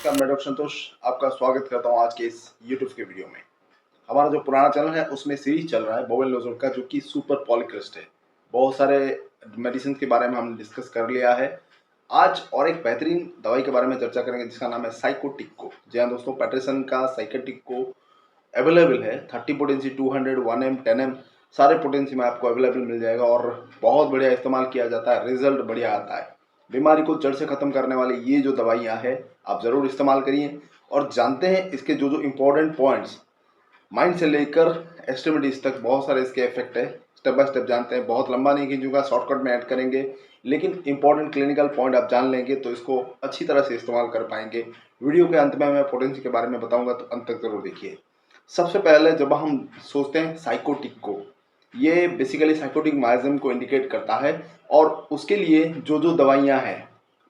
नमस्कार, मैं डॉक्टर संतोष आपका स्वागत करता हूं आज के इस यूट्यूब के वीडियो में। हमारा जो पुराना चैनल है उसमें सीरीज चल रहा है बोवेल नोजोल का, जो कि सुपर पॉलीक्रिस्ट है। बहुत सारे मेडिसिन के बारे में हमने डिस्कस कर लिया है। आज और एक बेहतरीन दवाई के बारे में चर्चा करेंगे जिसका नाम है साइकोटिक्को। जी हाँ दोस्तों, पैटरसन का साइकोटिक्को अवेलेबल है। 30 पोटेंसी, 200, 1M, 10M सारे पोटेंसी में आपको अवेलेबल मिल जाएगा और बहुत बढ़िया इस्तेमाल किया जाता है, रिजल्ट बढ़िया आता है। बीमारी को जड़ से ख़त्म करने वाली ये जो दवाइयाँ हैं आप ज़रूर इस्तेमाल करिए और जानते हैं इसके जो जो इम्पोर्टेंट पॉइंट्स माइंड से लेकर एक्सट्रीमिटीज तक बहुत सारे इसके इफेक्ट है। स्टेप बाय स्टेप जानते हैं, बहुत लंबा नहीं खींचूंगा, शॉर्टकट में ऐड करेंगे, लेकिन इंपॉर्टेंट क्लिनिकल पॉइंट आप जान लेंगे तो इसको अच्छी तरह से इस्तेमाल कर पाएंगे। वीडियो के अंत में मैं पोटेंसी के बारे में बताऊंगा, तो अंत तक जरूर देखिए। सबसे पहले जब हम सोचते हैं साइकोटिक्को, ये बेसिकली साइकोटिक माइज्म को इंडिकेट करता है और उसके लिए जो जो दवाइयाँ हैं,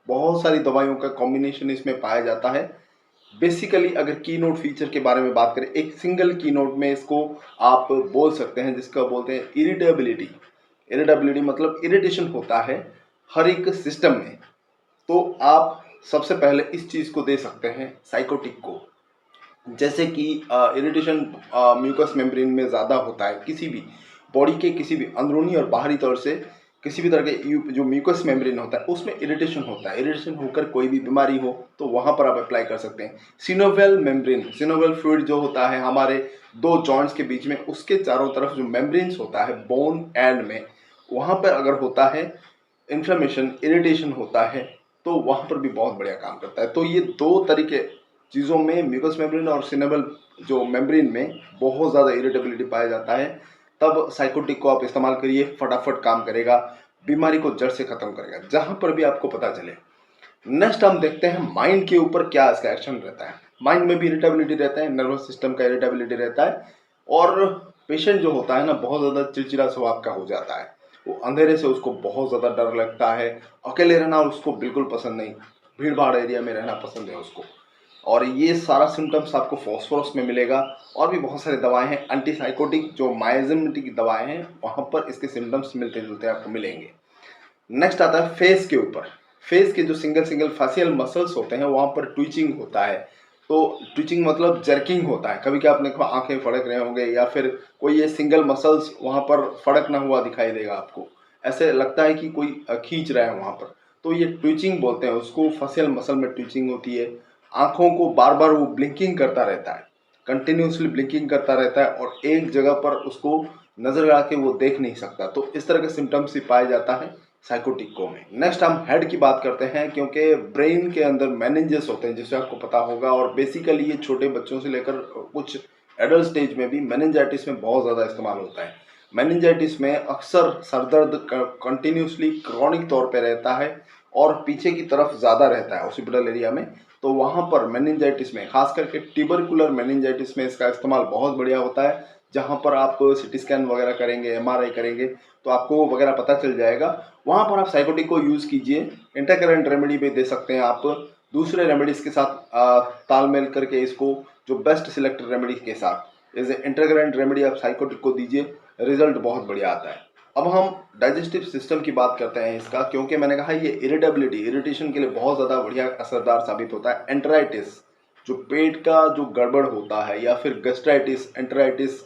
बहुत सारी दवाइयों का कॉम्बिनेशन इसमें पाया जाता है। बेसिकली अगर की नोट फीचर के बारे में बात करें, एक सिंगल की नोट में इसको आप बोल सकते हैं, जिसका बोलते हैं इरिटेबिलिटी। इरिटेबिलिटी मतलब इरिटेशन होता है हर एक सिस्टम में, तो आप सबसे पहले इस चीज़ को दे सकते हैं साइकोटिक को। जैसे कि इरिटेशन म्यूकस मेम्ब्रेन में ज़्यादा होता है, किसी भी बॉडी के किसी भी अंदरूनी और बाहरी तौर से किसी भी तरह के जो म्यूकस मेम्ब्रेन होता है उसमें इरिटेशन होता है। इरिटेशन होकर कोई भी बीमारी हो तो वहाँ पर आप अप्लाई कर सकते हैं। सिनोवियल मेम्ब्रेन, सिनोवियल फ्लूइड जो होता है हमारे दो जॉइंट्स के बीच में, उसके चारों तरफ जो मेम्ब्रेन्स होता है बोन एंड में, वहाँ पर अगर होता है इन्फ्लेमेशन, इरिटेशन होता है, तो वहाँ पर भी बहुत बढ़िया काम करता है। तो ये दो तरीके चीज़ों में, म्यूकस मेम्ब्रेन और सिनोवियल जो मेम्ब्रेन में बहुत ज़्यादा इरिटेबिलिटी पाया जाता है, तब साइकोटिक को आप इस्तेमाल करिए, फटाफट काम करेगा, बीमारी को जड़ से खत्म करेगा जहां पर भी आपको पता चले। नेक्स्ट हम देखते हैं माइंड के ऊपर क्या इसका एक्शन रहता है। माइंड में भी इरिटेबिलिटी रहता है, नर्वस सिस्टम का इरिटेबिलिटी रहता है और पेशेंट जो होता है ना, बहुत ज़्यादा चिड़चिड़ा स्वभाव का हो जाता है। वो अंधेरे से उसको बहुत ज़्यादा डर लगता है, अकेले रहना उसको बिल्कुल पसंद नहीं, भीड़ भाड़ एरिया में रहना पसंद है उसको। और ये सारा सिम्टम्स आपको फॉस्फोरस में मिलेगा। और भी बहुत सारी दवाएं हैं एंटीसाइकोटिक, जो माइजेमेटिक दवाएं हैं, वहाँ पर इसके सिम्टम्स मिलते जुलते आपको मिलेंगे। नेक्स्ट आता है फेस के ऊपर। फेस के जो सिंगल सिंगल फेशियल मसल्स होते हैं वहाँ पर ट्विचिंग होता है। तो ट्विचिंग मतलब जर्किंग होता है। कभी क्या आपने आंखें फड़क रहे होंगे या फिर कोई ये सिंगल मसल्स वहाँ पर फड़कना हुआ दिखाई देगा आपको, ऐसे लगता है कि कोई खींच रहा है वहाँ पर, तो ये ट्विचिंग बोलते हैं उसको। फेशियल मसल में ट्विचिंग होती है। आंखों को बार बार वो ब्लिंकिंग करता रहता है, कंटिन्यूसली ब्लिंकिंग करता रहता है और एक जगह पर उसको नजर लगा के वो देख नहीं सकता। तो इस तरह के सिम्टम्स ही पाया जाता है साइकोटिक्को में। नेक्स्ट हम हेड की बात करते हैं, क्योंकि ब्रेन के अंदर मेनिंजेस होते हैं जिससे आपको पता होगा, और बेसिकली ये छोटे बच्चों से लेकर कुछ एडल्ट स्टेज में भी मेनिंजाइटिस में बहुत ज़्यादा इस्तेमाल होता है। मेनिंजाइटिस में अक्सर सरदर्द कंटिन्यूसली क्रॉनिक तौर पे रहता है और पीछे की तरफ ज़्यादा रहता है ऑसिपिटल एरिया में। तो वहाँ पर मेनिंजाइटिस में, खास करके ट्यूबरकुलर मेनिंजाइटिस में इसका इस्तेमाल बहुत बढ़िया होता है। जहाँ पर आप सिटी स्कैन वगैरह करेंगे, एमआरआई करेंगे, तो आपको वो वगैरह पता चल जाएगा। वहाँ पर आप साइकोटिक को यूज़ कीजिए। इंटरकरेंट रेमेडी भी दे सकते हैं आप, दूसरे रेमेडीज़ के साथ तालमेल करके इसको, जो बेस्ट सिलेक्टेड रेमेडी के साथ एज ए इंटरकरेंट रेमेडी आप साइकोटिक को दीजिए, रिजल्ट बहुत बढ़िया आता है। अब हम डाइजेस्टिव सिस्टम की बात करते हैं इसका, क्योंकि मैंने कहा ये इरिटेबिलिटी, इरिटेशन के लिए बहुत ज़्यादा बढ़िया असरदार साबित होता है। एंटराइटिस, जो पेट का जो गड़बड़ होता है, या फिर गैस्ट्राइटिस, एंटराइटिस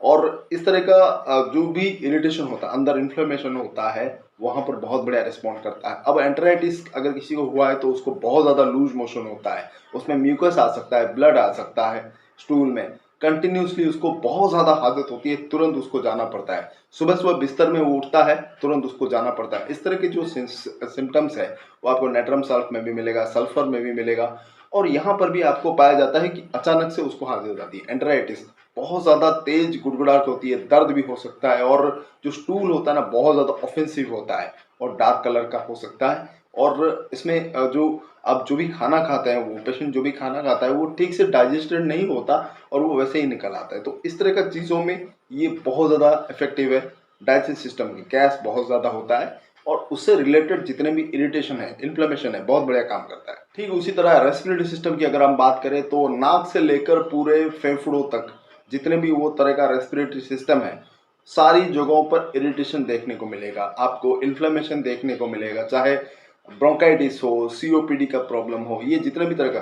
और इस तरह का जो भी इरिटेशन होता है, अंदर इन्फ्लेमेशन होता है, वहाँ पर बहुत बढ़िया रिस्पॉन्ड करता है। अब एंटराइटिस अगर किसी को हुआ है तो उसको बहुत ज़्यादा लूज मोशन होता है, उसमें म्यूकस आ सकता है, ब्लड आ सकता है स्टूल में, कंटिन्यूसली उसको बहुत ज़्यादा हाजत होती है, तुरंत उसको जाना पड़ता है। सुबह सुबह बिस्तर में वो उठता है, तुरंत उसको जाना पड़ता है। इस तरह के जो सिम्टम्स है वो आपको नेट्रम सल्फ में भी मिलेगा, सल्फर में भी मिलेगा। और यहाँ पर भी आपको पाया जाता है कि अचानक से उसको हाजिर हो जाती है एंटराइटिस, बहुत ज़्यादा तेज गुड़गुड़ाहट होती है, दर्द भी हो सकता है, और जो स्टूल होता है ना, बहुत ज़्यादा ऑफेंसिव होता है और डार्क कलर का हो सकता है। और इसमें जो आप जो भी खाना खाते हैं, वो पेशेंट जो भी खाना खाता है वो ठीक से डाइजेस्टेड नहीं होता और वो वैसे ही निकल आता है। तो इस तरह का चीज़ों में ये बहुत ज़्यादा इफेक्टिव है। डाइजेस्टिव सिस्टम की गैस बहुत ज़्यादा होता है और उससे रिलेटेड जितने भी इरिटेशन है, इन्फ्लेमेशन है, बहुत बढ़िया काम करता है। ठीक उसी तरह रेस्पिरेटरी सिस्टम की अगर हम बात करें तो नाक से लेकर पूरे फेफड़ों तक जितने भी वो तरह का रेस्पिरेटरी सिस्टम है, सारी जगहों पर इरिटेशन देखने को मिलेगा, आपको इन्फ्लेमेशन देखने को मिलेगा। चाहे ब्रोंकाइटिस हो, सीओपीडी का प्रॉब्लम हो, ये जितने भी तरह का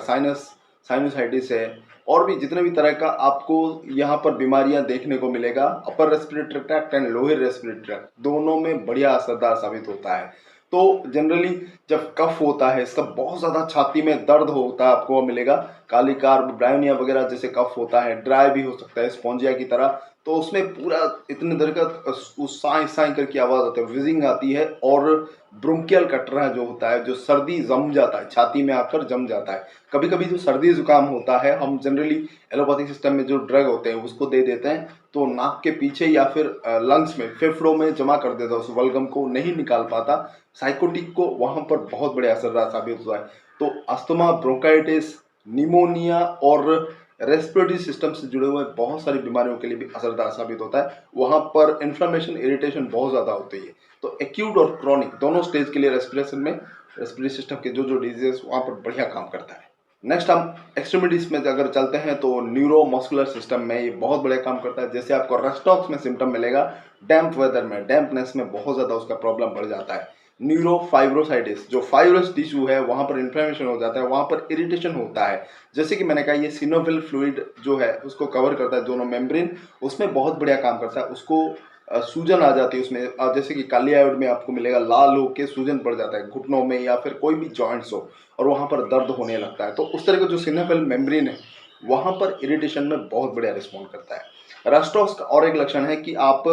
साइनसाइटिस है और भी जितने भी तरह का आपको यहाँ पर बीमारियां देखने को मिलेगा, upper respiratory tract and lower respiratory tract दोनों में बढ़िया असरदार साबित होता है। तो जनरली जब कफ होता है, इसका बहुत ज़्यादा छाती में दर्द होता है, आपको मिलेगा काली कार्ब ब्रायोनिया वगैरह जैसे कफ होता है, ड्राई भी हो सकता है स्पॉन्जिया की तरह, तो उसमें पूरा इतने देर का उस साई साई करके आवाज़ आती है, विजिंग आती है और ब्रोंकियल कटरा जो होता है, जो सर्दी जम जाता है, छाती में आकर जम जाता है। कभी कभी जो सर्दी जुकाम होता है, हम जनरली एलोपैथिक सिस्टम में जो ड्रग होते हैं उसको दे देते हैं, तो नाक के पीछे या फिर लंग्स में फेफड़ों में जमा कर देता है, उस बलगम को नहीं निकाल पाता। साइकोटिक को वहाँ पर बहुत बड़े असरदार साबित हुआ है। तो अस्थमा, ब्रोंकाइटिस, निमोनिया और रेस्पिरेटरी सिस्टम से जुड़े हुए बहुत सारी बीमारियों के लिए भी असरदार साबित होता है। वहाँ पर इन्फ्लेमेशन, इरिटेशन बहुत ज़्यादा होती है। तो एक्यूट और क्रॉनिक दोनों स्टेज के लिए रेस्पिरेटरी सिस्टम के जो डिजीज वहाँ पर बढ़िया काम करता है। नेक्स्ट हम एक्सट्रीमिटीज में अगर चलते हैं तो न्यूरोमस्कुलर सिस्टम में ये बहुत बढ़िया काम करता है। जैसे आपको रस्टॉक्स में सिम्टम मिलेगा, डैम्प वेदर में, डैम्पनेस में बहुत ज़्यादा उसका प्रॉब्लम बढ़ जाता है। न्यूरोफाइब्रोसाइटिस, जो फाइब्रस टिश्यू है वहाँ पर इन्फ्लेमेशन हो जाता है, वहाँ पर इरिटेशन होता है। जैसे कि मैंने कहा, ये सिनोविल फ्लूइड जो है उसको कवर करता है, दोनों मेम्ब्रेन, उसमें बहुत बढ़िया काम करता है। उसको सूजन आ जाती है उसमें, जैसे कि कालियाइड में आपको मिलेगा, लाल होके सूजन पड़ जाता है घुटनों में या फिर कोई भी जॉइंट्स हो और वहाँ पर दर्द होने लगता है। तो उस तरह का जो सिनोविल मेम्ब्रेन है वहाँ पर इरिटेशन में बहुत बढ़िया रिस्पॉन्ड करता है। रस्टॉक्स का और एक लक्षण है कि आप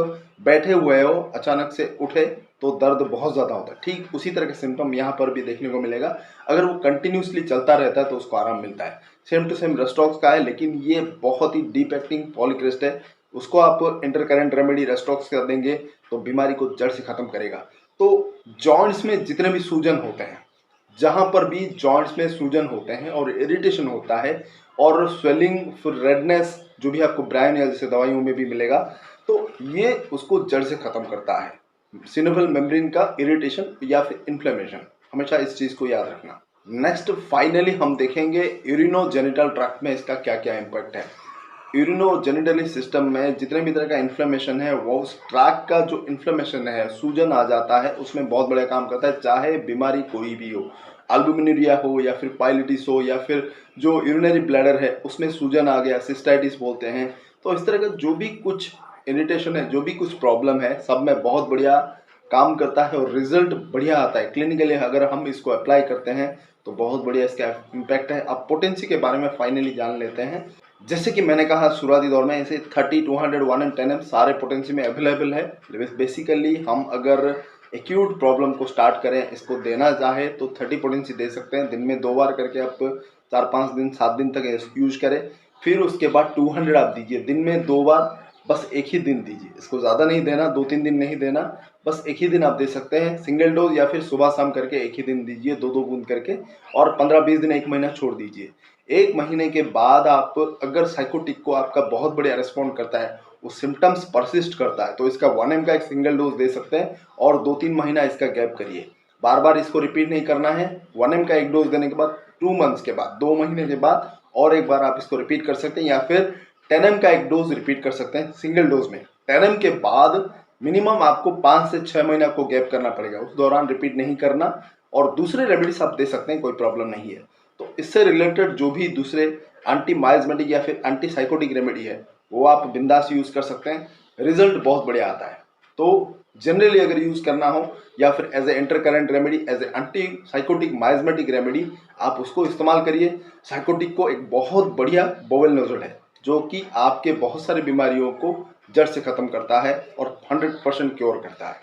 बैठे हुए हो, अचानक से उठे तो दर्द बहुत ज़्यादा होता है। ठीक उसी तरह के सिम्टम यहाँ पर भी देखने को मिलेगा। अगर वो कंटिन्यूसली चलता रहता है तो उसको आराम मिलता है। सेम टू सेम रस्टॉक्स का है, लेकिन ये बहुत ही डीप एक्टिंग पॉलीक्रिस्ट है। उसको आप इंटरकरेंट रेमेडी रस्टॉक्स कर देंगे तो बीमारी को जड़ से खत्म करेगा। तो जॉइंट्स में जितने भी सूजन होते हैं, जहाँ पर भी जॉइंट्स में सूजन होते हैं और इरिटेशन होता है और स्वेलिंग, फिर रेडनेस, जो भी आपको ब्रायोनिया जैसे दवाइयों में भी मिलेगा, तो ये उसको जड़ से खत्म करता है। सिनोविल मेम्ब्रेन का इरिटेशन या फिर इन्फ्लेमेशन, हमेशा इस चीज़ को याद रखना। नेक्स्ट फाइनली हम देखेंगे यूरिनोजेनिटल ट्रैक्ट में इसका क्या क्या इम्पैक्ट है। यूरिनोजेनिटली सिस्टम में जितने भी तरह का इन्फ्लेमेशन है, वो उस ट्रैक का जो इन्फ्लेमेशन है, सूजन आ जाता है, उसमें बहुत बड़ा काम करता है। चाहे बीमारी कोई भी हो, अल्बुमिनुरिया हो या फिर पाइलिटिस हो या फिर जो यूरिनरी ब्लैडर है उसमें सूजन आ गया, सिस्टाइटिस बोलते हैं। तो इस तरह का जो भी कुछ इरिटेशन है, जो भी कुछ प्रॉब्लम है, सब में बहुत बढ़िया काम करता है और रिजल्ट बढ़िया आता है। क्लिनिकली अगर हम इसको अप्लाई करते हैं तो बहुत बढ़िया इसका इम्पैक्ट है। अब पोटेंसी के बारे में फाइनली जान लेते हैं। जैसे कि मैंने कहा शुरुआती दौर में, ऐसे 30, 200, 1 and 10 सारे पोटेंसी में अवेलेबल है। बेसिकली हम अगर एक्यूट प्रॉब्लम को स्टार्ट करें, इसको देना चाहे तो 30 पोटेंसी दे सकते हैं। दिन में 2 बार करके आप 4-5 दिन 7 दिन तक यूज करें। फिर उसके बाद 200 आप दीजिए, दिन में 2 बार, बस एक ही दिन दीजिए। इसको ज़्यादा नहीं देना, 2-3 दिन नहीं देना, बस एक ही दिन आप दे सकते हैं सिंगल डोज, या फिर सुबह शाम करके एक ही दिन दीजिए, 2-2 बूंद करके, और 15-20 दिन, 1 महीना छोड़ दीजिए। 1 महीने के बाद आप अगर साइकोटिक को आपका बहुत बढ़िया रिस्पॉन्ड करता है, वो सिम्टम्स परसिस्ट करता है, तो इसका 1 mg का एक सिंगल डोज दे सकते हैं और 2-3 महीना इसका गैप करिए। बार बार इसको रिपीट नहीं करना है। 1 mg का एक डोज देने के बाद 2 मंथ्स के बाद, 2 महीने के बाद और एक बार आप इसको रिपीट कर सकते हैं, या फिर 10 mg का एक डोज रिपीट कर सकते हैं सिंगल डोज में। 10 mg के बाद मिनिमम आपको 5 से 6 महीने आपको गैप करना पड़ेगा, उस दौरान रिपीट नहीं करना। और दूसरे रेमेडीज आप दे सकते हैं, कोई प्रॉब्लम नहीं है। तो इससे रिलेटेड जो भी दूसरे एंटी माइजमेटिक या फिर एंटी साइकोटिक रेमेडी है, वो आप बिंदास यूज कर सकते हैं, रिजल्ट बहुत बढ़िया आता है। तो जनरली अगर यूज करना हो या फिर as a intercurrent remedy, as a anti psychotic miasmatic remedy, आप उसको इस्तेमाल करिए। साइकोटिक को एक बहुत बढ़िया बोवेल नोजल है जो कि आपके बहुत सारी बीमारियों को जड़ से खत्म करता है और 100% क्योर करता है।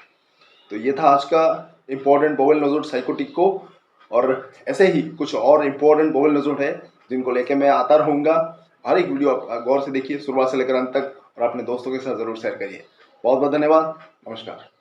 तो ये था आज का इम्पोर्टेंट बोवेल नोजल साइकोटिक को, और ऐसे ही कुछ और इम्पोर्टेंट बोवेल नोजल है जिनको लेके मैं आता रहूँगा। हर एक वीडियो आप गौर से देखिए, शुरुआत से लेकर अंत तक, और अपने दोस्तों के साथ ज़रूर शेयर करिए। बहुत बहुत धन्यवाद। नमस्कार।